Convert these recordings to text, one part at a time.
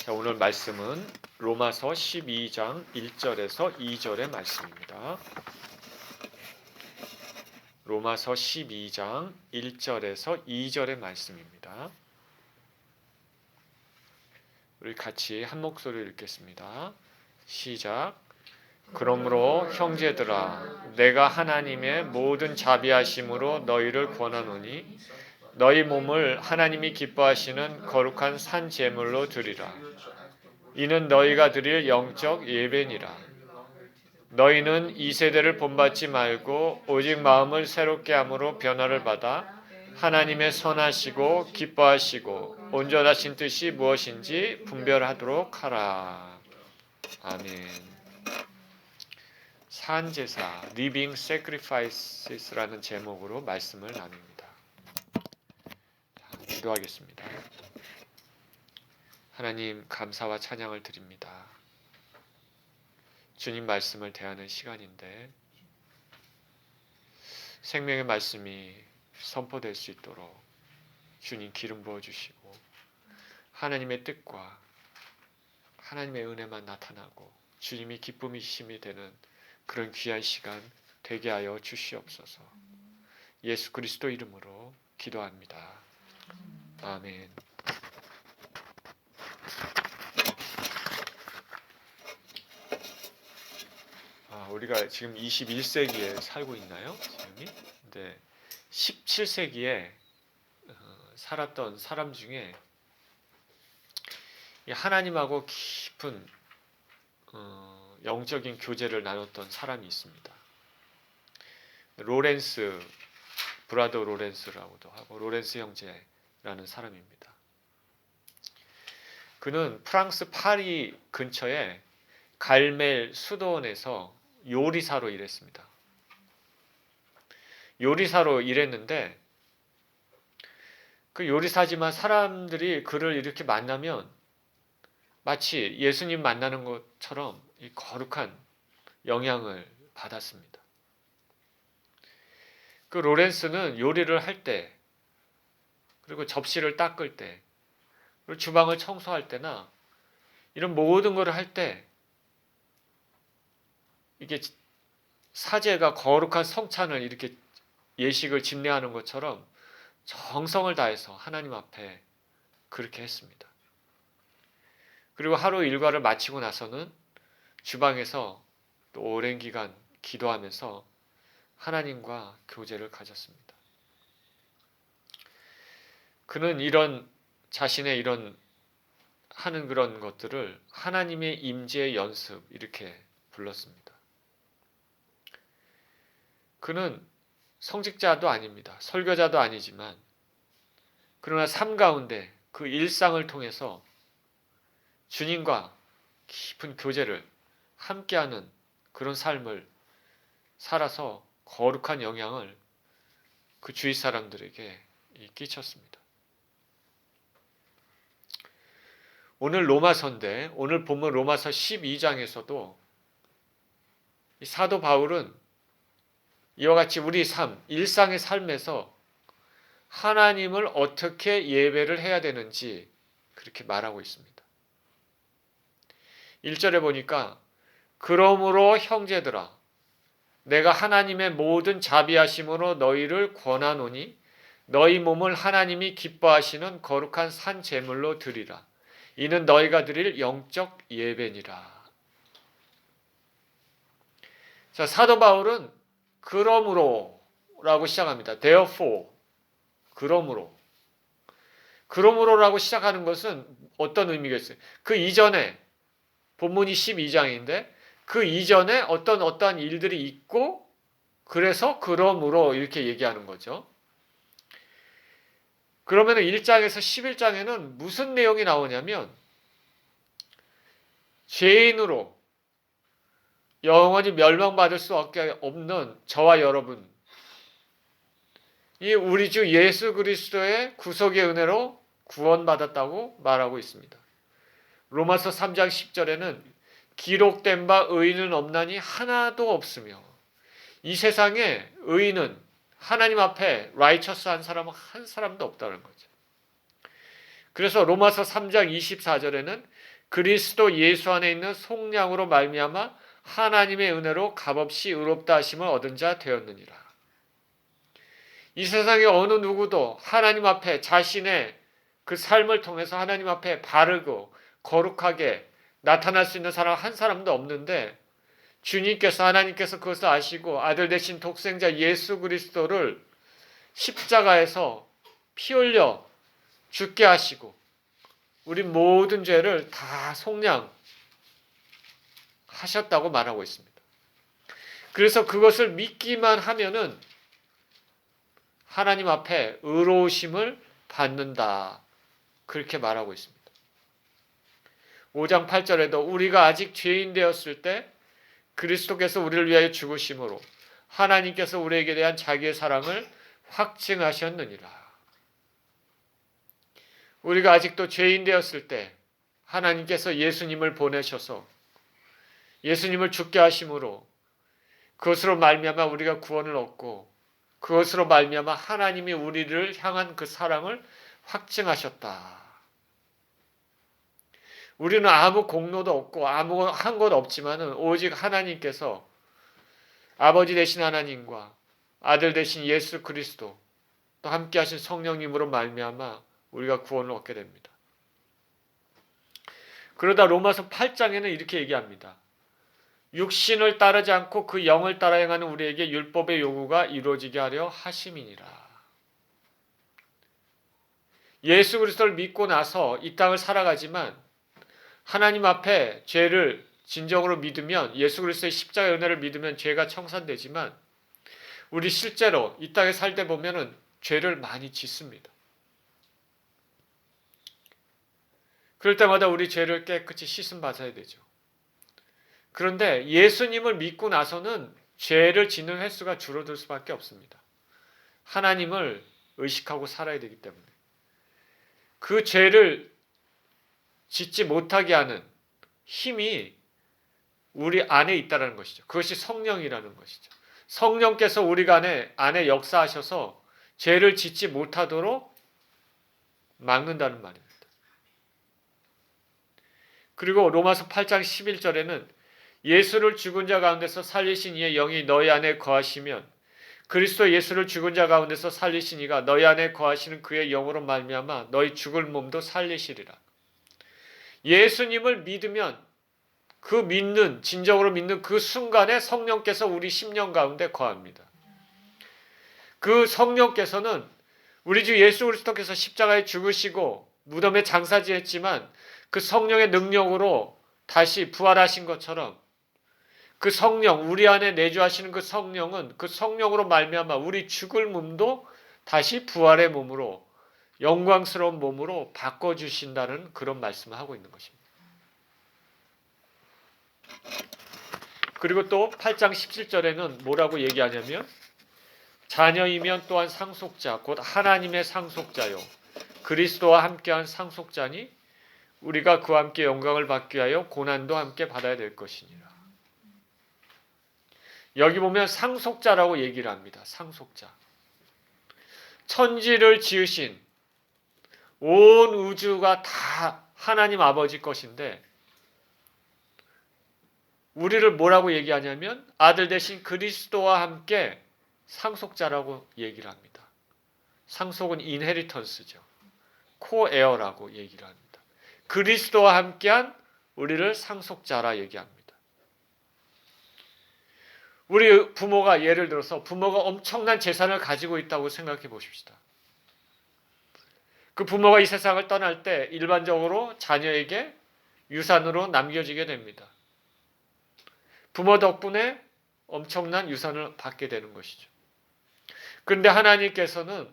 자, 오늘 말씀은 로마서 12장 1절에서 2절의 말씀입니다. 로마서 12장 1절에서 2절의 말씀입니다. 우리 같이 한 목소리로 읽겠습니다. 시작. 그러므로 형제들아, 내가 하나님의 모든 자비하심으로 너희를 권하노니 너희 몸을 하나님이 기뻐하시는 거룩한 산 제물로 드리라. 이는 너희가 드릴 영적 예배니라. 너희는 이 세대를 본받지 말고 오직 마음을 새롭게 함으로 변화를 받아 하나님의 선하시고 기뻐하시고 온전하신 뜻이 무엇인지 분별하도록 하라. 아멘. 산제사, Living Sacrifices라는 제목으로 말씀을 나눕니다. 기도하겠습니다. 하나님, 감사와 찬양을 드립니다. 주님 말씀을 대하는 시간인데 생명의 말씀이 선포될 수 있도록 주님 기름 부어주시고 하나님의 뜻과 하나님의 은혜만 나타나고 주님이 기쁨이심이 되는 그런 귀한 시간 되게 하여 주시옵소서. 예수 그리스도 이름으로 기도합니다. 아멘. 우리가 지금 21세기에 살고 있나요? 지금이? 근데 17세기에 살았던 사람 중에 하나님하고 깊은 영적인 교제를 나눴던 사람이 있습니다. 브라더 로렌스라고도 하고 로렌스 형제라는 사람입니다. 그는 프랑스 파리 근처에 갈멜 수도원에서 요리사로 일했습니다. 요리사로 일했는데 그 요리사지만 사람들이 그를 이렇게 만나면 마치 예수님 만나는 것처럼 이 거룩한 영향을 받았습니다. 그 로렌스는 요리를 할 때, 그리고 접시를 닦을 때, 그리고 주방을 청소할 때나 이런 모든 것을 할 때 이게 사제가 거룩한 성찬을 이렇게 예식을 집례하는 것처럼 정성을 다해서 하나님 앞에 그렇게 했습니다. 그리고 하루 일과를 마치고 나서는 주방에서 또 오랜 기간 기도하면서 하나님과 교제를 가졌습니다. 그는 자신의 이런 하는 그런 것들을 하나님의 임재의 연습 이렇게 불렀습니다. 그는 성직자도 아닙니다. 설교자도 아니지만 그러나 삶 가운데 그 일상을 통해서 주님과 깊은 교제를 함께하는 그런 삶을 살아서 거룩한 영향을 그 주위 사람들에게 끼쳤습니다. 오늘 로마서인데 오늘 보면 로마서 12장에서도 이 사도 바울은 이와 같이 우리 일상의 삶에서 하나님을 어떻게 예배를 해야 되는지 그렇게 말하고 있습니다. 1절에 보니까 그러므로 형제들아, 내가 하나님의 모든 자비하심으로 너희를 권하노니 너희 몸을 하나님이 기뻐하시는 거룩한 산 제물로 드리라. 이는 너희가 드릴 영적 예배니라. 자, 사도 바울은 그러므로라고 시작합니다. Therefore, 그러므로라고 시작하는 것은 어떤 의미가 있어요? 그 이전에 본문이 12장인데 그 이전에 어떠한 일들이 있고 그래서 그러므로 이렇게 얘기하는 거죠. 그러면 1장에서 11장에는 무슨 내용이 나오냐면 죄인으로 영원히 멸망받을 수밖에 없는 저와 여러분, 이 우리 주 예수 그리스도의 구속의 은혜로 구원받았다고 말하고 있습니다. 로마서 3장 10절에는 기록된 바 의인은 없나니 하나도 없으며 이 세상에 의인은 하나님 앞에 righteous한 사람은 한 사람도 없다는 거죠. 그래서 로마서 3장 24절에는 그리스도 예수 안에 있는 속량으로 말미암아 하나님의 은혜로 값없이 의롭다 하심을 얻은 자 되었느니라. 이 세상에 어느 누구도 하나님 앞에 자신의 그 삶을 통해서 하나님 앞에 바르고 거룩하게 나타날 수 있는 사람 한 사람도 없는데, 주님께서, 하나님께서 그것을 아시고 아들 되신 독생자 예수 그리스도를 십자가에서 피 흘려 죽게 하시고 우리 모든 죄를 다 속량하셨다고 말하고 있습니다. 그래서 그것을 믿기만 하면은 하나님 앞에 의로우심을 받는다, 그렇게 말하고 있습니다. 5장 8절에도 우리가 아직 죄인 되었을 때 그리스도께서 우리를 위하여 죽으심으로 하나님께서 우리에게 대한 자기의 사랑을 확증하셨느니라. 우리가 아직도 죄인 되었을 때 하나님께서 예수님을 보내셔서 예수님을 죽게 하심으로 그것으로 말미암아 우리가 구원을 얻고, 그것으로 말미암아 하나님이 우리를 향한 그 사랑을 확증하셨다. 우리는 아무 공로도 없고 아무 한 것 없지만은 오직 하나님께서, 아버지 되신 하나님과 아들 되신 예수 그리스도 또 함께 하신 성령님으로 말미암아 우리가 구원을 얻게 됩니다. 그러다 로마서 8장에는 이렇게 얘기합니다. 육신을 따르지 않고 그 영을 따라 행하는 우리에게 율법의 요구가 이루어지게 하려 하심이니라. 예수 그리스도를 믿고 나서 이 땅을 살아가지만 하나님 앞에 죄를 진정으로 믿으면, 예수 그리스도의 십자가의 은혜를 믿으면 죄가 청산되지만 우리 실제로 이 땅에 살 때 보면은 죄를 많이 짓습니다. 그럴 때마다 우리 죄를 깨끗이 씻음 받아야 되죠. 그런데 예수님을 믿고 나서는 죄를 짓는 횟수가 줄어들 수밖에 없습니다. 하나님을 의식하고 살아야 되기 때문에. 그 죄를 짓지 못하게 하는 힘이 우리 안에 있다는 것이죠. 그것이 성령이라는 것이죠. 성령께서 우리 안에 역사하셔서 죄를 짓지 못하도록 막는다는 말입니다. 그리고 로마서 8장 11절에는 예수를 죽은 자 가운데서 살리신 이의 영이 너희 안에 거하시면 그리스도 예수를 죽은 자 가운데서 살리신 이가 너희 안에 거하시는 그의 영으로 말미암아 너희 죽을 몸도 살리시리라. 예수님을 믿으면 진정으로 믿는 그 순간에 성령께서 우리 심령 가운데 거합니다. 그 성령께서는 우리 주 예수 그리스도께서 십자가에 죽으시고 무덤에 장사지했지만 그 성령의 능력으로 다시 부활하신 것처럼 그 성령, 우리 안에 내주하시는 그 성령은 그 성령으로 말미암아 우리 죽을 몸도 다시 부활의 몸으로, 영광스러운 몸으로 바꿔주신다는 그런 말씀을 하고 있는 것입니다. 그리고 또 8장 17절에는 뭐라고 얘기하냐면 자녀이면 또한 상속자, 곧 하나님의 상속자요 그리스도와 함께한 상속자니 우리가 그와 함께 영광을 받기 위하여 고난도 함께 받아야 될 것이니라. 여기 보면 상속자라고 얘기를 합니다. 상속자. 천지를 지으신 온 우주가 다 하나님 아버지 것인데 우리를 뭐라고 얘기하냐면 아들 대신 그리스도와 함께 상속자라고 얘기를 합니다. 상속은 인헤리턴스죠. 코에어라고 얘기를 합니다. 그리스도와 함께한 우리를 상속자라 얘기합니다. 우리 부모가, 예를 들어서 부모가 엄청난 재산을 가지고 있다고 생각해 보십시다. 그 부모가 이 세상을 떠날 때 일반적으로 자녀에게 유산으로 남겨지게 됩니다. 부모 덕분에 엄청난 유산을 받게 되는 것이죠. 그런데 하나님께서는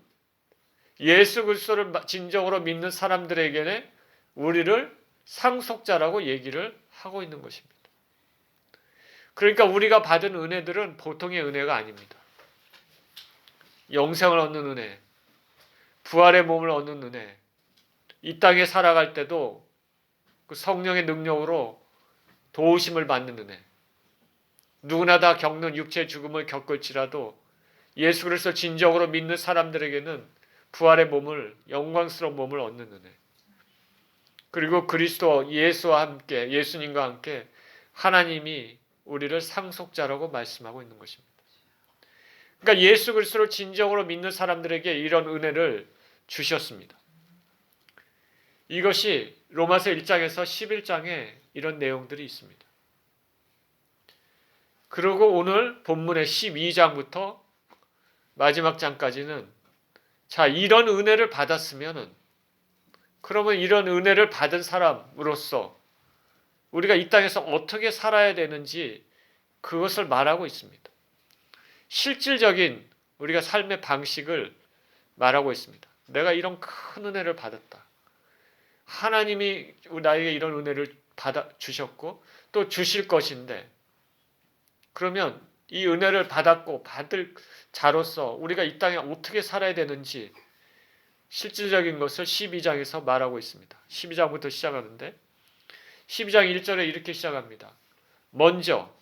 예수 그리스도를 진정으로 믿는 사람들에게는 우리를 상속자라고 얘기를 하고 있는 것입니다. 그러니까 우리가 받은 은혜들은 보통의 은혜가 아닙니다. 영생을 얻는 은혜, 부활의 몸을 얻는 은혜, 이 땅에 살아갈 때도 그 성령의 능력으로 도우심을 받는 은혜, 누구나 다 겪는 육체의 죽음을 겪을지라도 예수 그리스도 진정으로 믿는 사람들에게는 부활의 몸을, 영광스러운 몸을 얻는 은혜, 그리고 그리스도 예수와 함께, 예수님과 함께 하나님이 우리를 상속자라고 말씀하고 있는 것입니다. 그러니까 예수 그리스도를 진정으로 믿는 사람들에게 이런 은혜를 주셨습니다. 이것이 로마서 1장에서 11장에 이런 내용들이 있습니다. 그리고 오늘 본문의 12장부터 마지막 장까지는 자, 이런 은혜를 받았으면은 그러면 이런 은혜를 받은 사람으로서 우리가 이 땅에서 어떻게 살아야 되는지 그것을 말하고 있습니다. 실질적인 우리가 삶의 방식을 말하고 있습니다. 내가 이런 큰 은혜를 받았다. 하나님이 나에게 이런 은혜를 받아 주셨고 또 주실 것인데 그러면 이 은혜를 받았고 받을 자로서 우리가 이 땅에 어떻게 살아야 되는지 실질적인 것을 12장에서 말하고 있습니다. 12장부터 시작하는데 12장 1절에 이렇게 시작합니다. 먼저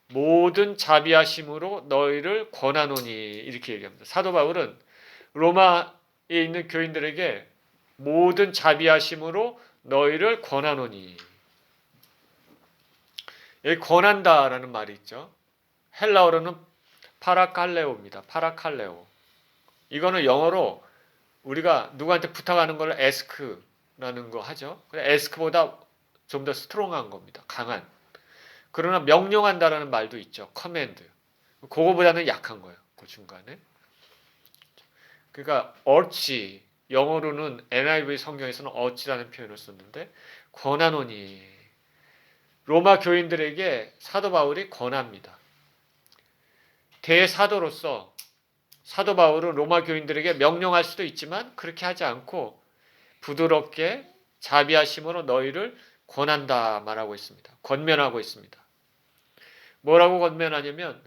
모든 자비하심으로 너희를 권하노니 이렇게 얘기합니다. 사도 바울은 로마에 있는 교인들에게 모든 자비하심으로 너희를 권하노니 여기 권한다라는 말이 있죠. 헬라어로는 파라칼레오입니다. 파라칼레오. 이거는 영어로 우리가 누구한테 부탁하는 걸 에스크라는 거 하죠. 에스크보다 좀 더 스트롱한 겁니다. 강한. 그러나 명령한다라는 말도 있죠. 커맨드. 그거보다는 약한 거예요. 그 중간에. 그러니까 urge, 영어로는 NIV 성경에서는 urge라는 표현을 썼는데 권하노니 로마 교인들에게 사도 바울이 권합니다. 대사도로서 사도 바울은 로마 교인들에게 명령할 수도 있지만 그렇게 하지 않고 부드럽게 자비하심으로 너희를 권한다 말하고 있습니다. 권면하고 있습니다. 뭐라고 권면하냐면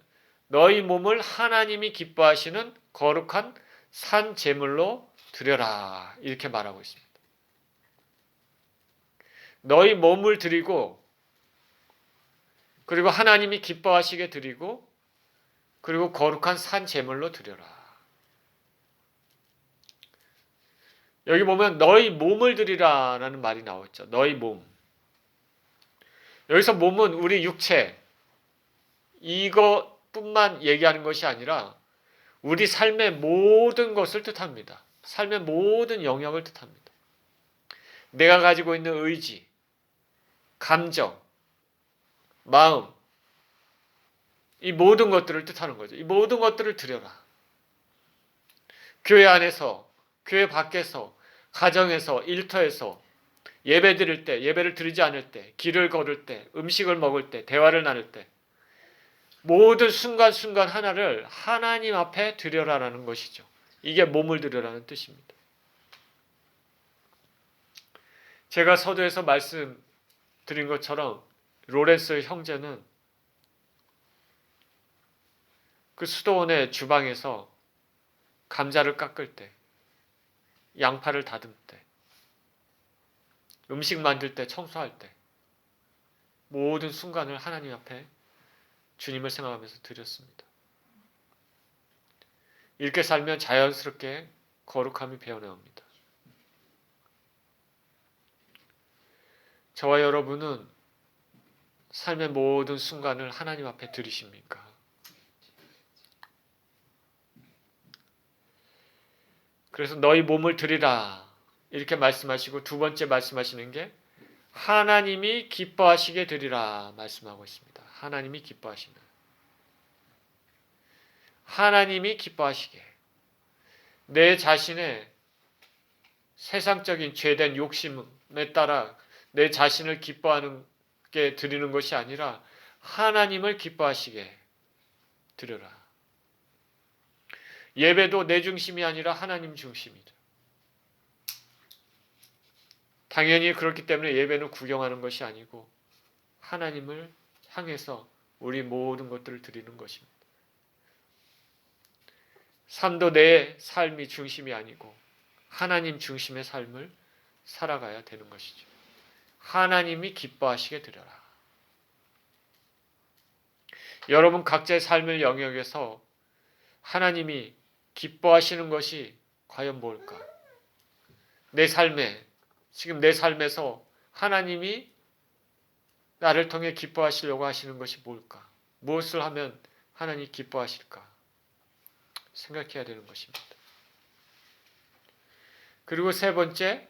너희 몸을 하나님이 기뻐하시는 거룩한 산 제물로 드려라 이렇게 말하고 있습니다. 너희 몸을 드리고 그리고 하나님이 기뻐하시게 드리고 그리고 거룩한 산 제물로 드려라. 여기 보면 너희 몸을 드리라라는 말이 나왔죠. 너희 몸. 여기서 몸은 우리 육체 이것뿐만 얘기하는 것이 아니라 우리 삶의 모든 것을 뜻합니다. 삶의 모든 영역을 뜻합니다. 내가 가지고 있는 의지, 감정, 마음 이 모든 것들을 뜻하는 거죠. 이 모든 것들을 드려라. 교회 안에서, 교회 밖에서, 가정에서, 일터에서 예배 드릴 때, 예배를 드리지 않을 때, 길을 걸을 때, 음식을 먹을 때, 대화를 나눌 때 모든 순간순간 하나를 하나님 앞에 드려라라는 것이죠. 이게 몸을 드려라는 뜻입니다. 제가 서두에서 말씀드린 것처럼 로렌스 형제는 그 수도원의 주방에서 감자를 깎을 때, 양파를 다듬을 때, 음식 만들 때, 청소할 때 모든 순간을 하나님 앞에 주님을 생각하면서 드렸습니다. 이렇게 살면 자연스럽게 거룩함이 배어나옵니다. 저와 여러분은 삶의 모든 순간을 하나님 앞에 드리십니까? 그래서 너희 몸을 드리라 이렇게 말씀하시고 두 번째 말씀하시는 게 하나님이 기뻐하시게 드리라 말씀하고 있습니다. 하나님이 기뻐하시는. 하나님이 기뻐하시게. 내 자신의 세상적인 죄된 욕심에 따라 내 자신을 기뻐하는 게 드리는 것이 아니라 하나님을 기뻐하시게 드려라. 예배도 내 중심이 아니라 하나님 중심이죠. 당연히 그렇기 때문에 예배는 구경하는 것이 아니고 하나님을 향해서 우리 모든 것들을 드리는 것입니다. 삶도 내 삶이 중심이 아니고 하나님 중심의 삶을 살아가야 되는 것이죠. 하나님이 기뻐하시게 드려라. 여러분 각자의 삶의 영역에서 하나님이 기뻐하시는 것이 과연 뭘까? 내 삶에 지금 내 삶에서 하나님이 나를 통해 기뻐하시려고 하시는 것이 뭘까? 무엇을 하면 하나님이 기뻐하실까? 생각해야 되는 것입니다. 그리고 세 번째,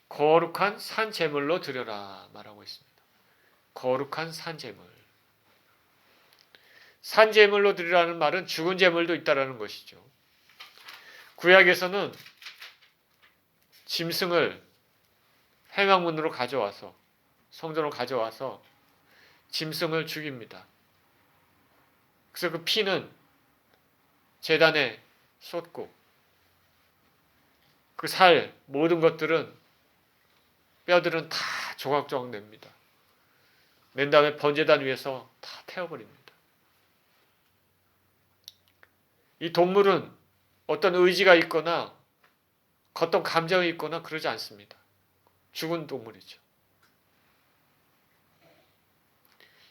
거룩한 산 제물로 드려라 말하고 있습니다. 거룩한 산 제물. 산 제물로 드리라는 말은 죽은 제물도 있다라는 것이죠. 구약에서는 짐승을 회막문으로 가져와서 성전으로 가져와서 짐승을 죽입니다. 그래서 그 피는 제단에 쏟고 그 살 모든 것들은 뼈들은 다 조각조각 냅니다. 낸 다음에 번제단 위에서 다 태워버립니다. 이 동물은 어떤 의지가 있거나 어떤 감정이 있거나 그러지 않습니다. 죽은 동물이죠.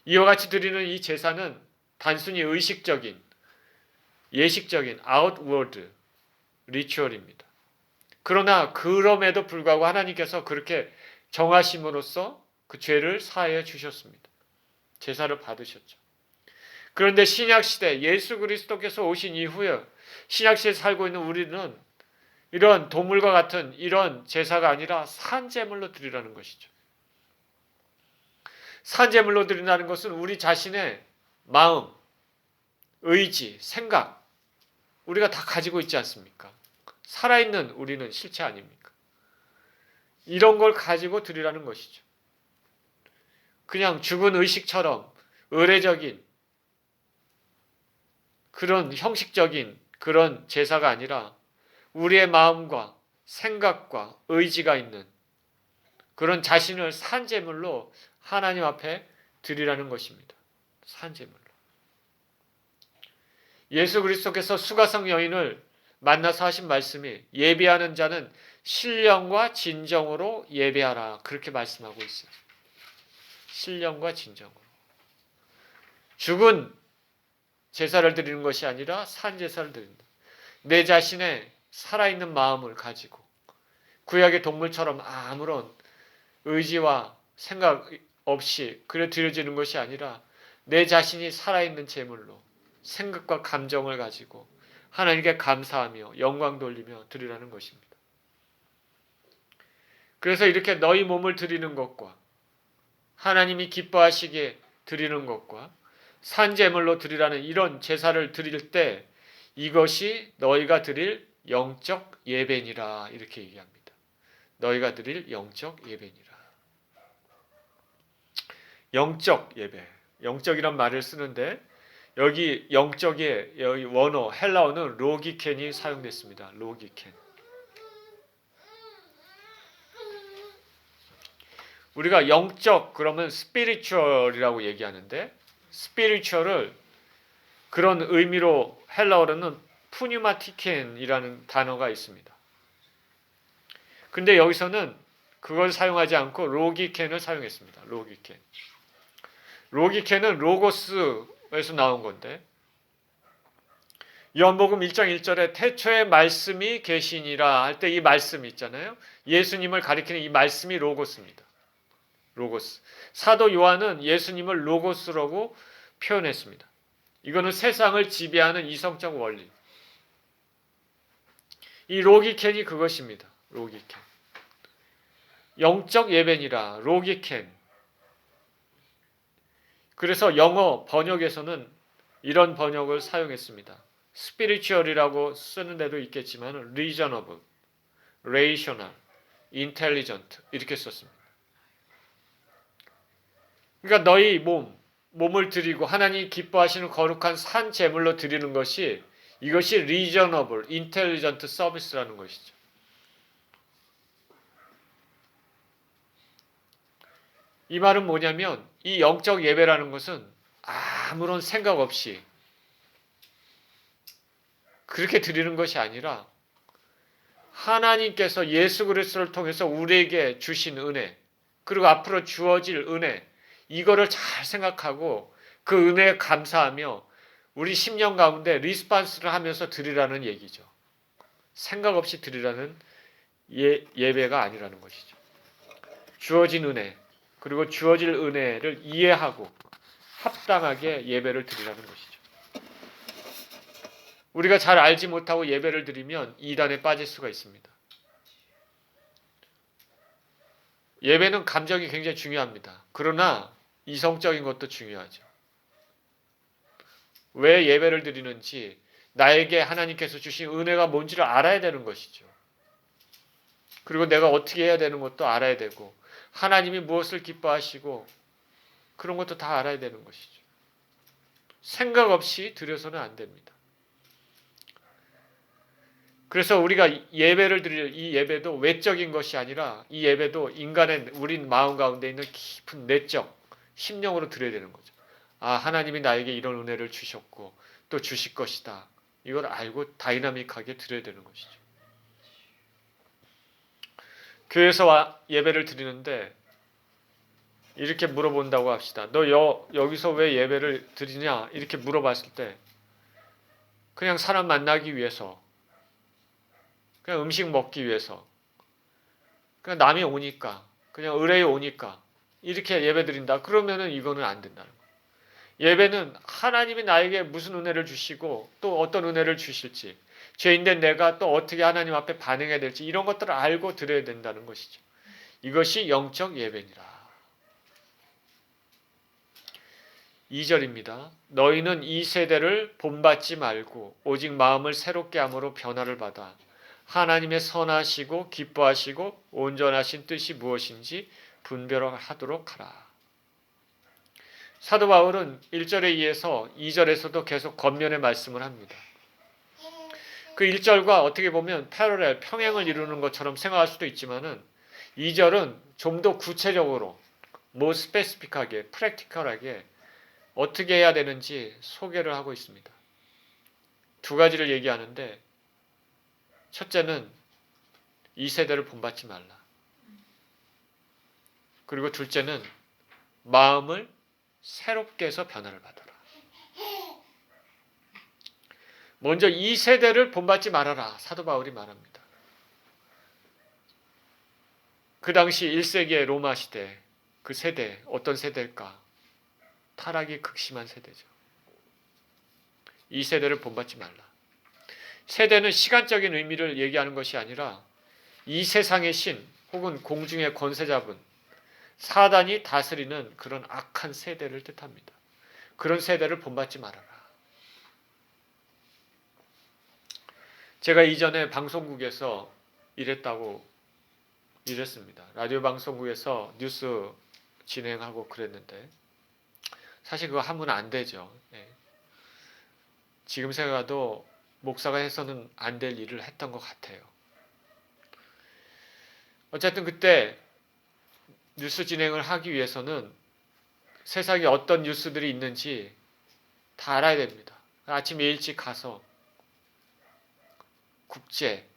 이와 같이 드리는 이 제사는 단순히 의식적인, 예식적인 아웃워드 리추얼입니다. 그러나 그럼에도 불구하고 하나님께서 그렇게 정하심으로써 그 죄를 사하여 주셨습니다. 제사를 받으셨죠. 그런데 신약시대 예수 그리스도께서 오신 이후에 신약시대에 살고 있는 우리는 이런 동물과 같은 이런 제사가 아니라 산제물로 드리라는 것이죠. 산제물로 드린다는 것은 우리 자신의 마음, 의지, 생각 우리가 다 가지고 있지 않습니까? 살아있는 우리는 실체 아닙니까? 이런 걸 가지고 드리라는 것이죠. 그냥 죽은 의식처럼 의례적인 그런 형식적인 그런 제사가 아니라 우리의 마음과 생각과 의지가 있는 그런 자신을 산제물로 하나님 앞에 드리라는 것입니다. 산제물로. 예수 그리스도께서 수가성 여인을 만나서 하신 말씀이 예배하는 자는 신령과 진정으로 예배하라. 그렇게 말씀하고 있어요. 신령과 진정으로. 죽은 제사를 드리는 것이 아니라 산제사를 드린다. 내 자신의 살아있는 마음을 가지고 구약의 동물처럼 아무런 의지와 생각 없이 그래 드려지는 것이 아니라 내 자신이 살아있는 제물로 생각과 감정을 가지고 하나님께 감사하며 영광 돌리며 드리라는 것입니다. 그래서 이렇게 너희 몸을 드리는 것과 하나님이 기뻐하시게 드리는 것과 산제물로 드리라는 이런 제사를 드릴 때 이것이 너희가 드릴 영적 예배니라 이렇게 얘기합니다. 너희가 드릴 영적 예배니라. 영적 예배. 영적이란 말을 쓰는데 여기 영적의 여기 원어 헬라어는 로기켄이 사용됐습니다. 로기켄. 우리가 영적 그러면 스피리추얼이라고 얘기하는데 스피리추얼을 그런 의미로 헬라어로는 푸뉴마티켄이라는 단어가 있습니다. 근데 여기서는 그걸 사용하지 않고 로기켄을 사용했습니다. 로기켄. 로기켄은 로고스에서 나온 건데 요한복음 1장 1절에 태초에 말씀이 계시니라 할 때 이 말씀이 있잖아요. 예수님을 가리키는 이 말씀이 로고스입니다. 로고스. 사도 요한은 예수님을 로고스라고 표현했습니다. 이거는 세상을 지배하는 이성적 원리. 이 로기켄이 그것입니다. 로기켄. 영적 예배니라. 로기켄. 그래서 영어 번역에서는 이런 번역을 사용했습니다. 스피리추얼이라고 쓰는 데도 있겠지만 reasonable, rational, intelligent 이렇게 썼습니다. 그러니까 너희 몸을 드리고 하나님이 기뻐하시는 거룩한 산 제물로 드리는 것이 이것이 reasonable, intelligent service라는 것이죠. 이 말은 뭐냐면 이 영적 예배라는 것은 아무런 생각 없이 그렇게 드리는 것이 아니라 하나님께서 예수 그리스도를 통해서 우리에게 주신 은혜 그리고 앞으로 주어질 은혜 이거를 잘 생각하고 그 은혜에 감사하며 우리 심령 가운데 리스판스를 하면서 드리라는 얘기죠. 생각 없이 드리라는 예배가 아니라는 것이죠. 주어진 은혜 그리고 주어질 은혜를 이해하고 합당하게 예배를 드리라는 것이죠. 우리가 잘 알지 못하고 예배를 드리면 이단에 빠질 수가 있습니다. 예배는 감정이 굉장히 중요합니다. 그러나 이성적인 것도 중요하죠. 왜 예배를 드리는지 나에게 하나님께서 주신 은혜가 뭔지를 알아야 되는 것이죠. 그리고 내가 어떻게 해야 되는 것도 알아야 되고 하나님이 무엇을 기뻐하시고 그런 것도 다 알아야 되는 것이죠. 생각 없이 드려서는 안 됩니다. 그래서 우리가 예배를 드릴 이 예배도 외적인 것이 아니라 이 예배도 인간의 우리 마음 가운데 있는 깊은 내적 심령으로 드려야 되는 거죠. 아, 하나님이 나에게 이런 은혜를 주셨고 또 주실 것이다. 이걸 알고 다이나믹하게 드려야 되는 것이죠. 교회에서 예배를 드리는데 이렇게 물어본다고 합시다. 너 여기서 왜 예배를 드리냐? 이렇게 물어봤을 때 그냥 사람 만나기 위해서 그냥 음식 먹기 위해서 그냥 남이 오니까 그냥 의뢰에 오니까 이렇게 예배 드린다. 그러면은 이거는 안 된다는 거예요. 예배는 하나님이 나에게 무슨 은혜를 주시고 또 어떤 은혜를 주실지 죄인된 내가 또 어떻게 하나님 앞에 반응해야 될지 이런 것들을 알고 드려야 된다는 것이죠. 이것이 영적 예배니라. 2절입니다. 너희는 이 세대를 본받지 말고 오직 마음을 새롭게 함으로 변화를 받아 하나님의 선하시고 기뻐하시고 온전하신 뜻이 무엇인지 분별하도록 하라. 사도 바울은 1절에 이어서 2절에서도 계속 겉면의 말씀을 합니다. 그 1절과 어떻게 보면 패러렐, 평행을 이루는 것처럼 생각할 수도 있지만은 2절은 좀 더 구체적으로, more specific하게, 프랙티컬하게 어떻게 해야 되는지 소개를 하고 있습니다. 두 가지를 얘기하는데 첫째는 이 세대를 본받지 말라. 그리고 둘째는 마음을 새롭게 해서 변화를 받아라. 먼저 이 세대를 본받지 말아라. 사도 바울이 말합니다. 그 당시 1세기의 로마 시대 그 세대 어떤 세대일까? 타락이 극심한 세대죠. 이 세대를 본받지 말라. 세대는 시간적인 의미를 얘기하는 것이 아니라 이 세상의 신 혹은 공중의 권세 잡은 사단이 다스리는 그런 악한 세대를 뜻합니다. 그런 세대를 본받지 말아라. 제가 이전에 방송국에서 일했습니다. 라디오 방송국에서 뉴스 진행하고 그랬는데 사실 그거 하면 안 되죠. 네. 지금 생각해도 목사가 해서는 안 될 일을 했던 것 같아요. 어쨌든 그때 뉴스 진행을 하기 위해서는 세상에 어떤 뉴스들이 있는지 다 알아야 됩니다. 아침에 일찍 가서 국제,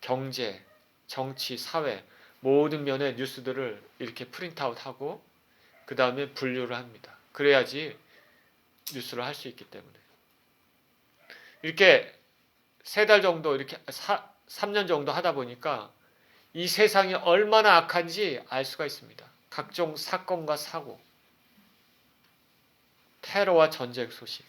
경제, 정치, 사회 모든 면의 뉴스들을 이렇게 프린트아웃하고 그 다음에 분류를 합니다. 그래야지 뉴스를 할 수 있기 때문에. 이렇게 3달 정도 이렇게 3년 정도 하다 보니까 이 세상이 얼마나 악한지 알 수가 있습니다. 각종 사건과 사고, 테러와 전쟁 소식.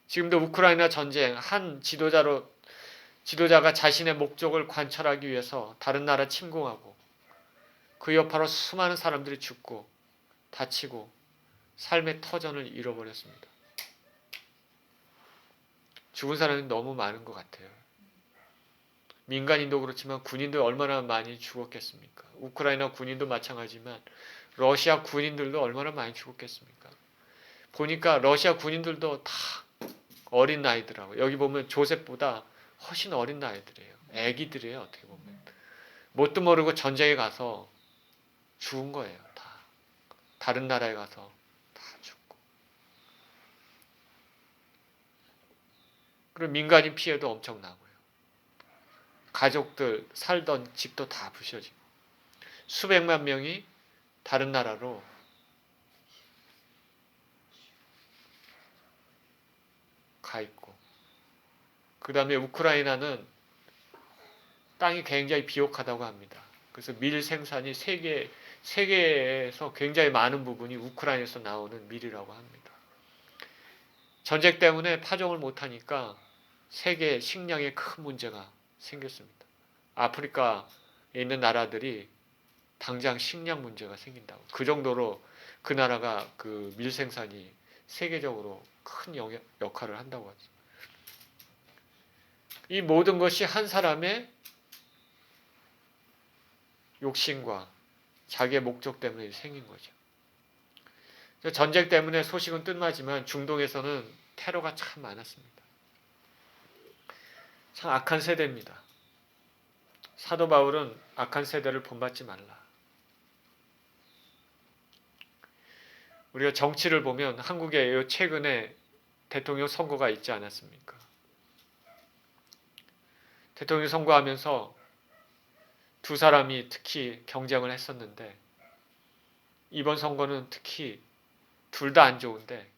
지금도 우크라이나 전쟁 한 지도자가 자신의 목적을 관철하기 위해서 다른 나라 침공하고 그 여파로 수많은 사람들이 죽고 다치고 삶의 터전을 잃어버렸습니다. 죽은 사람이 너무 많은 것 같아요. 민간인도 그렇지만 군인도 얼마나 많이 죽었겠습니까? 우크라이나 군인도 마찬가지지만 러시아 군인들도 얼마나 많이 죽었겠습니까? 보니까 러시아 군인들도 다 어린 나이더라고요. 여기 보면 조셉보다 훨씬 어린 나이들이에요. 애기들이에요. 어떻게 보면. 뭣도 모르고 전쟁에 가서 죽은 거예요. 다. 다른 나라에 가서 다 죽고. 그리고 민간인 피해도 엄청나고요. 가족들 살던 집도 다 부셔지고 수백만 명이 다른 나라로 가 있고 그 다음에 우크라이나는 땅이 굉장히 비옥하다고 합니다. 그래서 밀 생산이 세계에서 굉장히 많은 부분이 우크라이나에서 나오는 밀이라고 합니다. 전쟁 때문에 파종을 못하니까 세계 식량에 큰 문제가 생겼습니다. 아프리카에 있는 나라들이 당장 식량 문제가 생긴다고. 그 정도로 그 나라가 그 밀 생산이 세계적으로 큰 역할을 한다고 하죠. 이 모든 것이 한 사람의 욕심과 자기의 목적 때문에 생긴 거죠. 전쟁 때문에 소식은 뜸하지만 중동에서는 테러가 참 많았습니다. 참 악한 세대입니다. 사도 바울은 악한 세대를 본받지 말라. 우리가 정치를 보면 한국에 최근에 대통령 선거가 있지 않았습니까? 대통령 선거하면서 두 사람이 특히 경쟁을 했었는데 이번 선거는 특히 둘 다 안 좋은데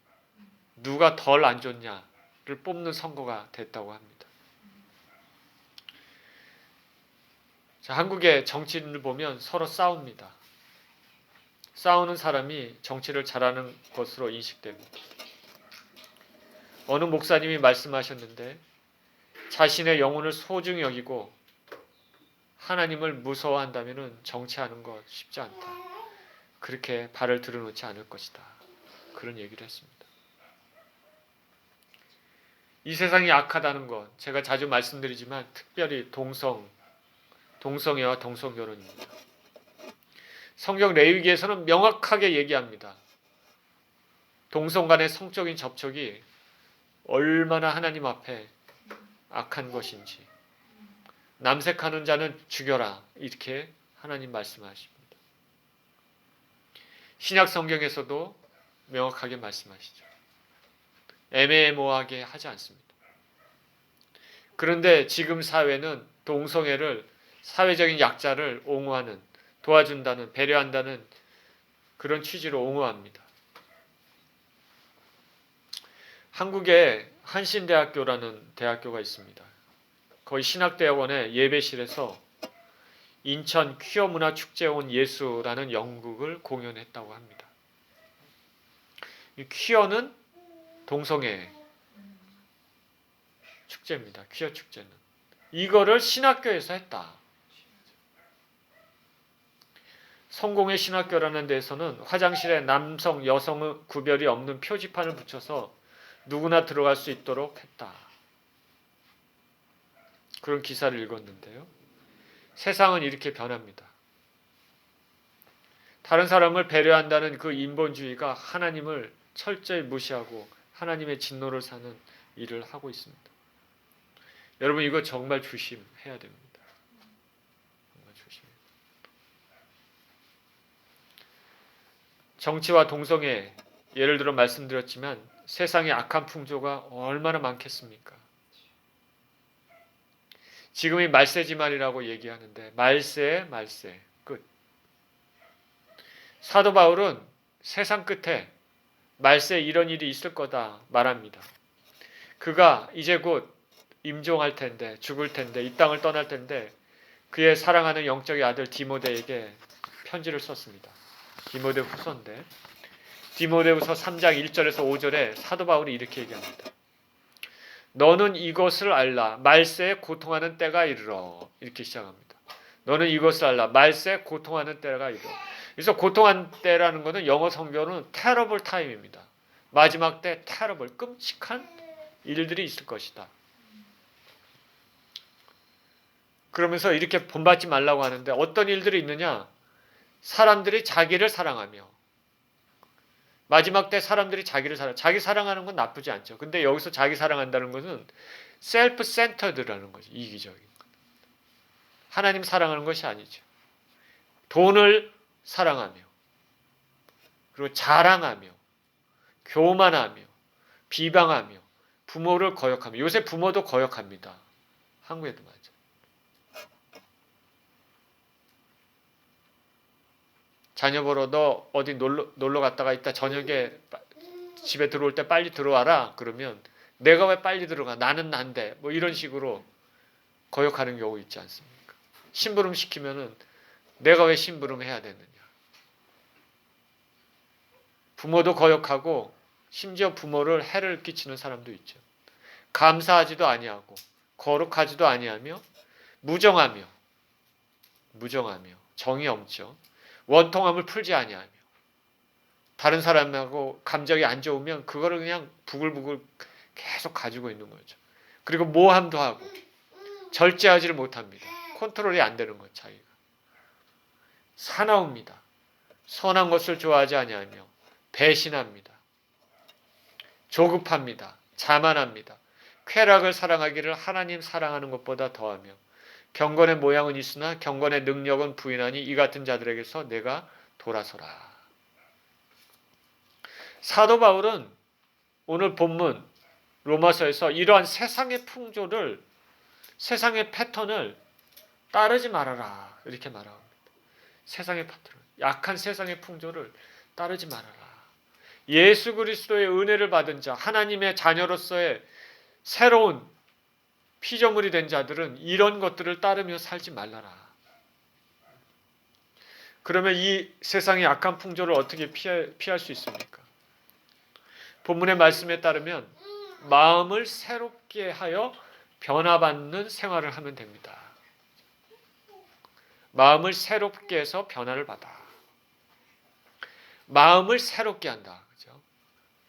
누가 덜 안 좋냐를 뽑는 선거가 됐다고 합니다. 자, 한국의 정치인을 보면 서로 싸웁니다. 싸우는 사람이 정치를 잘하는 것으로 인식됩니다. 어느 목사님이 말씀하셨는데 자신의 영혼을 소중히 여기고 하나님을 무서워한다면 정치하는 것 쉽지 않다. 그렇게 발을 들여놓지 않을 것이다. 그런 얘기를 했습니다. 이 세상이 악하다는 것 제가 자주 말씀드리지만 특별히 동성애와 동성결혼입니다. 성경 레위기에서는 명확하게 얘기합니다. 동성 간의 성적인 접촉이 얼마나 하나님 앞에 악한 것인지. 남색하는 자는 죽여라. 이렇게 하나님 말씀하십니다. 신약 성경에서도 명확하게 말씀하시죠. 애매모호하게 하지 않습니다. 그런데 지금 사회는 동성애를 사회적인 약자를 옹호하는, 도와준다는, 배려한다는 그런 취지로 옹호합니다. 한국에 한신대학교라는 대학교가 있습니다. 거의 신학대학원의 예배실에서 인천 퀴어문화축제에 온 예수라는 연극을 공연했다고 합니다. 이 퀴어는 동성애 축제입니다. 퀴어 축제는. 이거를 신학교에서 했다. 성공의 신학교라는 데에서는 화장실에 남성, 여성의 구별이 없는 표지판을 붙여서 누구나 들어갈 수 있도록 했다. 그런 기사를 읽었는데요. 세상은 이렇게 변합니다. 다른 사람을 배려한다는 그 인본주의가 하나님을 철저히 무시하고 하나님의 진노를 사는 일을 하고 있습니다. 여러분 이거 정말 조심해야 됩니다. 정말 조심해야 됩니다. 정치와 동성애 예를 들어 말씀드렸지만 세상에 악한 풍조가 얼마나 많겠습니까? 지금이 말세지말이라고 얘기하는데 말세 끝. 사도 바울은 세상 끝에 말세 이런 일이 있을 거다 말합니다. 그가 이제 곧 임종할 텐데 죽을 텐데 이 땅을 떠날 텐데 그의 사랑하는 영적의 아들 디모데에게 편지를 썼습니다. 디모데 후서인데 디모데후서 3장 1절에서 5절에 사도 바울이 이렇게 얘기합니다. 너는 이것을 알라. 말세에 고통하는 때가 이르러. 이렇게 시작합니다. 너는 이것을 알라. 말세에 고통하는 때가 이르러. 그래서 고통한 때라는 것은 영어 성경은 terrible time입니다. 마지막 때 terrible, 끔찍한 일들이 있을 것이다. 그러면서 이렇게 본받지 말라고 하는데 어떤 일들이 있느냐? 사람들이 자기를 사랑하며 마지막 때 사람들이 자기 사랑하는 건 나쁘지 않죠. 근데 여기서 자기 사랑한다는 것은 셀프 센터드라는 거죠. 이기적인 것. 하나님 사랑하는 것이 아니죠. 돈을 사랑하며 그리고 자랑하며 교만하며 비방하며 부모를 거역하며 요새 부모도 거역합니다. 한국에도 맞아요. 자녀 보러 너 어디 놀러 갔다가 있다 저녁에 집에 들어올 때 빨리 들어와라. 그러면 내가 왜 빨리 들어가? 나는 난데. 뭐 이런 식으로 거역하는 경우 있지 않습니까? 심부름 시키면은 내가 왜 심부름 해야 되느냐. 부모도 거역하고 심지어 부모를 해를 끼치는 사람도 있죠. 감사하지도 아니하고 거룩하지도 아니하며 무정하며 정이 없죠. 원통함을 풀지 아니하며 다른 사람하고 감정이 안 좋으면 그거를 그냥 부글부글 계속 가지고 있는 거죠. 그리고 모함도 하고 절제하지를 못합니다. 컨트롤이 안 되는 거죠. 자기가. 사나웁니다. 선한 것을 좋아하지 아니하며 배신합니다. 조급합니다. 자만합니다. 쾌락을 사랑하기를 하나님 사랑하는 것보다 더하며 경건의 모양은 있으나 경건의 능력은 부인하니 이 같은 자들에게서 내가 돌아서라. 사도 바울은 오늘 본문 로마서에서 이러한 세상의 풍조를, 세상의 패턴을 따르지 말아라 이렇게 말합니다. 세상의 패턴, 약한 세상의 풍조를 따르지 말아라. 예수 그리스도의 은혜를 받은 자, 하나님의 자녀로서의 새로운 피조물이 된 자들은 이런 것들을 따르며 살지 말라라. 그러면 이 세상의 약한 풍조를 어떻게 피할 수 있습니까? 본문의 말씀에 따르면 마음을 새롭게 하여 변화받는 생활을 하면 됩니다. 마음을 새롭게 해서 변화를 받아. 마음을 새롭게 한다. 그죠?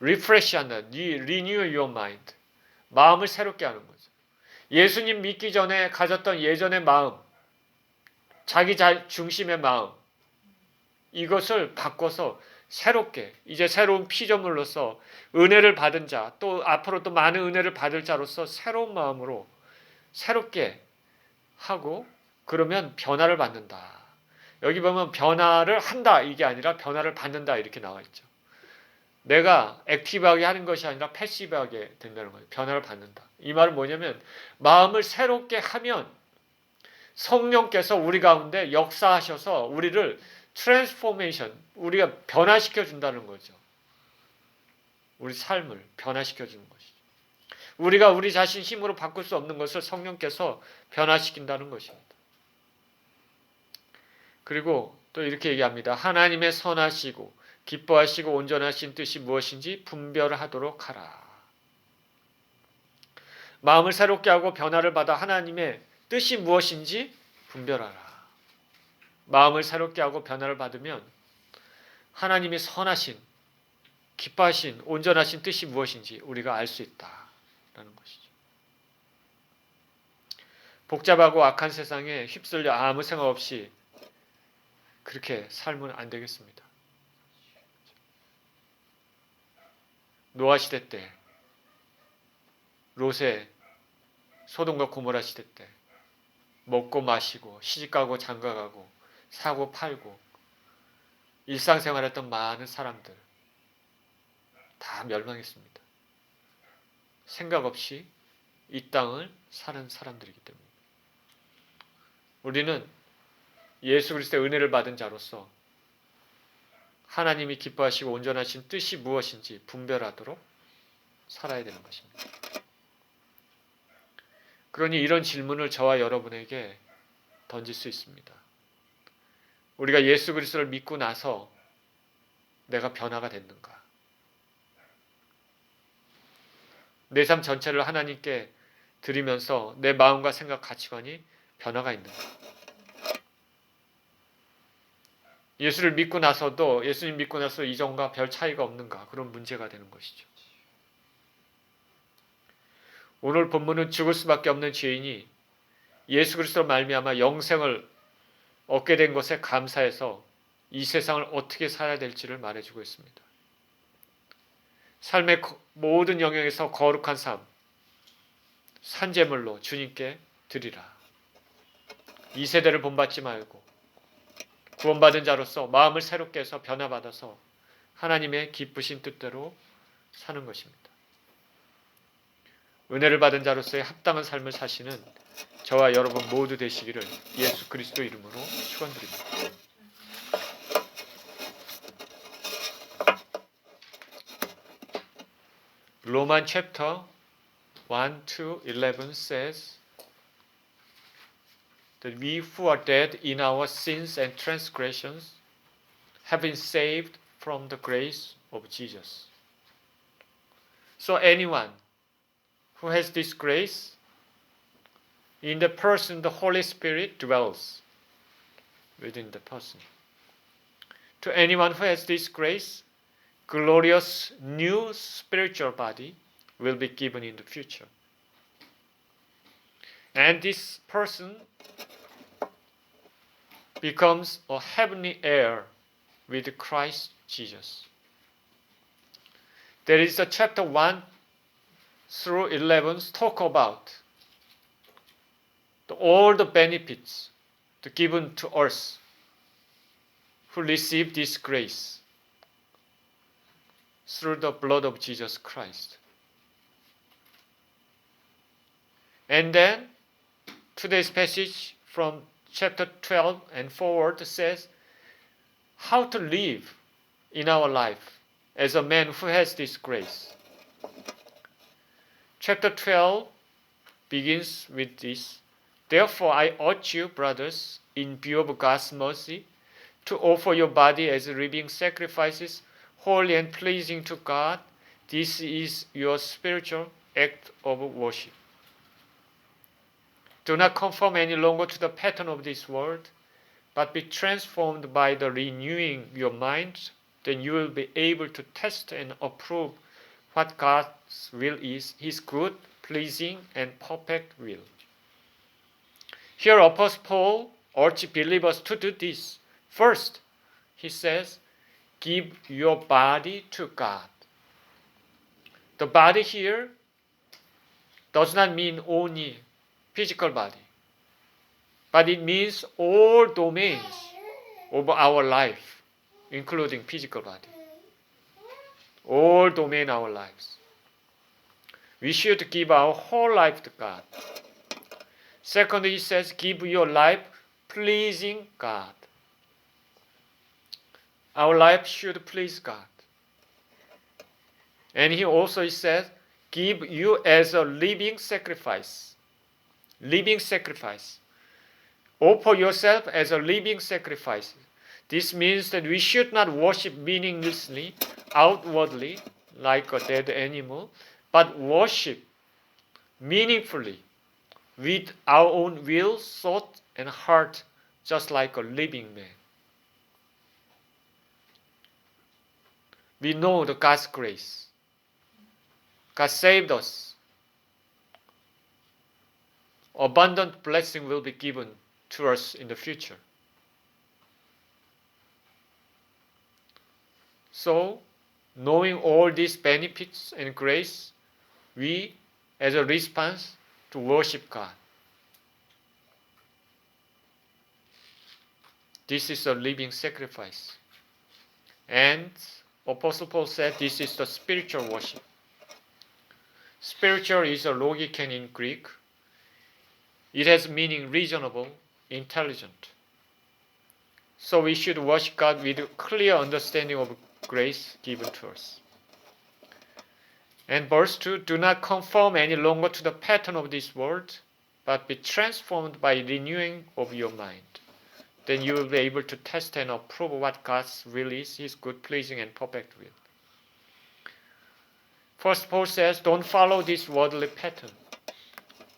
refresh 한다. renew your mind. 마음을 새롭게 하는 거죠. 예수님 믿기 전에 가졌던 예전의 마음, 자기 중심의 마음, 이것을 바꿔서 새롭게, 이제 새로운 피조물로서 은혜를 받은 자, 또 앞으로 또 많은 은혜를 받을 자로서 새로운 마음으로 새롭게 하고 그러면 변화를 받는다. 여기 보면 변화를 한다 이게 아니라 변화를 받는다 이렇게 나와 있죠. 내가 액티브하게 하는 것이 아니라 패시브하게 된다는 거예요. 변화를 받는다. 이 말은 뭐냐면 마음을 새롭게 하면 성령께서 우리 가운데 역사하셔서 우리를 트랜스포메이션, 우리가 변화시켜 준다는 거죠. 우리 삶을 변화시켜 주는 것이죠. 우리가 우리 자신 힘으로 바꿀 수 없는 것을 성령께서 변화시킨다는 것입니다. 그리고 또 이렇게 얘기합니다. 하나님의 선하시고 기뻐하시고 온전하신 뜻이 무엇인지 분별하도록 하라. 마음을 새롭게 하고 변화를 받아 하나님의 뜻이 무엇인지 분별하라. 마음을 새롭게 하고 변화를 받으면 하나님이 선하신, 기뻐하신, 온전하신 뜻이 무엇인지 우리가 알 수 있다라는 것이죠. 복잡하고 악한 세상에 휩쓸려 아무 생각 없이 그렇게 살면 안 되겠습니다. 노아 시대 때, 롯의 소돔과 고모라 시대 때 먹고 마시고 시집가고 장가가고 사고 팔고 일상생활했던 많은 사람들 다 멸망했습니다. 생각 없이 이 땅을 사는 사람들이기 때문에 우리는 예수 그리스도의 은혜를 받은 자로서 하나님이 기뻐하시고 온전하신 뜻이 무엇인지 분별하도록 살아야 되는 것입니다. 그러니 이런 질문을 저와 여러분에게 던질 수 있습니다. 우리가 예수 그리스도를 믿고 나서 내가 변화가 됐는가? 내 삶 전체를 하나님께 드리면서 내 마음과 생각, 가치관이 변화가 있는가? 예수를 믿고 나서도 예수님 믿고 나서 이전과 별 차이가 없는가? 그런 문제가 되는 것이죠. 오늘 본문은 죽을 수밖에 없는 죄인이 예수 그리스도로 말미암아 영생을 얻게 된 것에 감사해서 이 세상을 어떻게 살아야 될지를 말해주고 있습니다. 삶의 모든 영역에서 거룩한 삶, 산제물로 주님께 드리라. 이 세대를 본받지 말고 구원받은 자로서 마음을 새롭게 해서 변화받아서 하나님의 기쁘신 뜻대로 사는 것입니다. 은혜를 받은 자로서의 합당한 삶을 사시는 저와 여러분 모두 되시기를 예수 그리스도 이름으로 축원드립니다. Roman chapter 1 to 11 says, that we who are dead in our sins and transgressions have been saved from the grace of Jesus. So anyone who has this grace, in the person the Holy Spirit dwells within the person. To anyone who has this grace, glorious new spiritual body will be given in the future. And this person becomes a heavenly heir with Christ Jesus. There is a chapter 1 through 11 talk about all the benefits given to us who receive this grace through the blood of Jesus Christ. And then today's passage from chapter 12 and forward says how to live in our life as a man who has this grace. Chapter 12 begins with this. Therefore, I urge you, brothers, in view of God's mercy, to offer your body as living sacrifices, holy and pleasing to God. This is your spiritual act of worship. Do not conform any longer to the pattern of this world, but be transformed by the renewing your mind. Then you will be able to test and approve what God's will is, His good, pleasing, and perfect will. Here Apostle Paul urges believers to do this. First, he says, give your body to God. The body here does not mean only physical body, but it means all domains of our life, including physical body. All domain our lives. We should give our whole life to God. Second, he says, give your life pleasing God. Our life should please God. And he also says, give you as a living sacrifice. Living sacrifice. Offer yourself as a living sacrifice. This means that we should not worship meaninglessly, outwardly, like a dead animal, but worship meaningfully with our own will, thought, and heart, just like a living man. We know the God's grace. God saved us. Abundant blessing will be given to us in the future. So, knowing all these benefits and grace, we, as a response, to worship God. This is a living sacrifice. And Apostle Paul said this is the spiritual worship. Spiritual is a logikon in Greek. It has meaning reasonable, intelligent. So we should worship God with a clear understanding of grace given to us. And verse 2, do not conform any longer to the pattern of this world, but be transformed by renewing of your mind. Then you will be able to test and approve what God's will is, His good, pleasing, and perfect will. First, Paul says, don't follow this worldly pattern.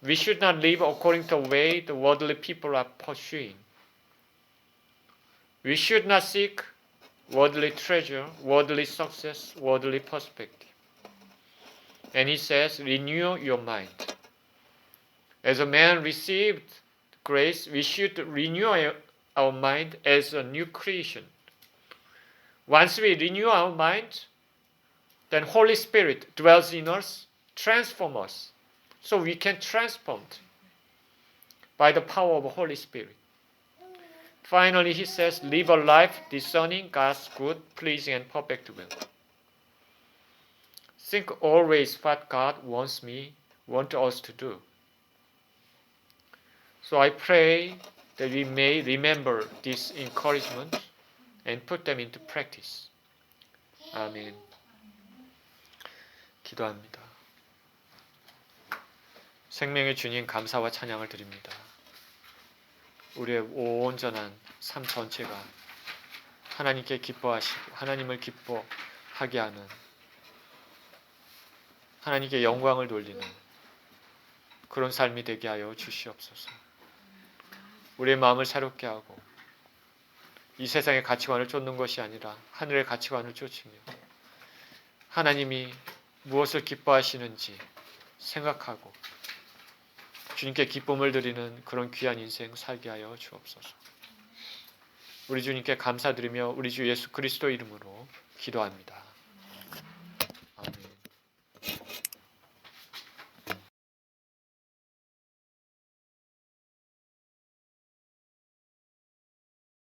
We should not live according to the way the worldly people are pursuing. We should not seek worldly treasure, worldly success, worldly perspective. And he says, renew your mind. As a man received grace, we should renew our mind as a new creation. Once we renew our mind, then Holy Spirit dwells in us, transforms us, so we can transform by the power of the Holy Spirit. Finally, he says, live a life discerning God's good, pleasing, and perfect will. Think always what God wants us to do. So I pray that we may remember this encouragement and put them into practice. 아멘. 기도합니다. 생명의 주님 감사와 찬양을 드립니다. 우리의 온전한 삶 전체가 하나님께 기뻐하시고 하나님을 기뻐하게 하는, 하나님께 영광을 돌리는 그런 삶이 되게 하여 주시옵소서. 우리의 마음을 새롭게 하고 이 세상의 가치관을 쫓는 것이 아니라 하늘의 가치관을 쫓으며 하나님이 무엇을 기뻐하시는지 생각하고 주님께 기쁨을 드리는 그런 귀한 인생 살게 하여 주옵소서. 우리 주님께 감사드리며 우리 주 예수 그리스도 이름으로 기도합니다.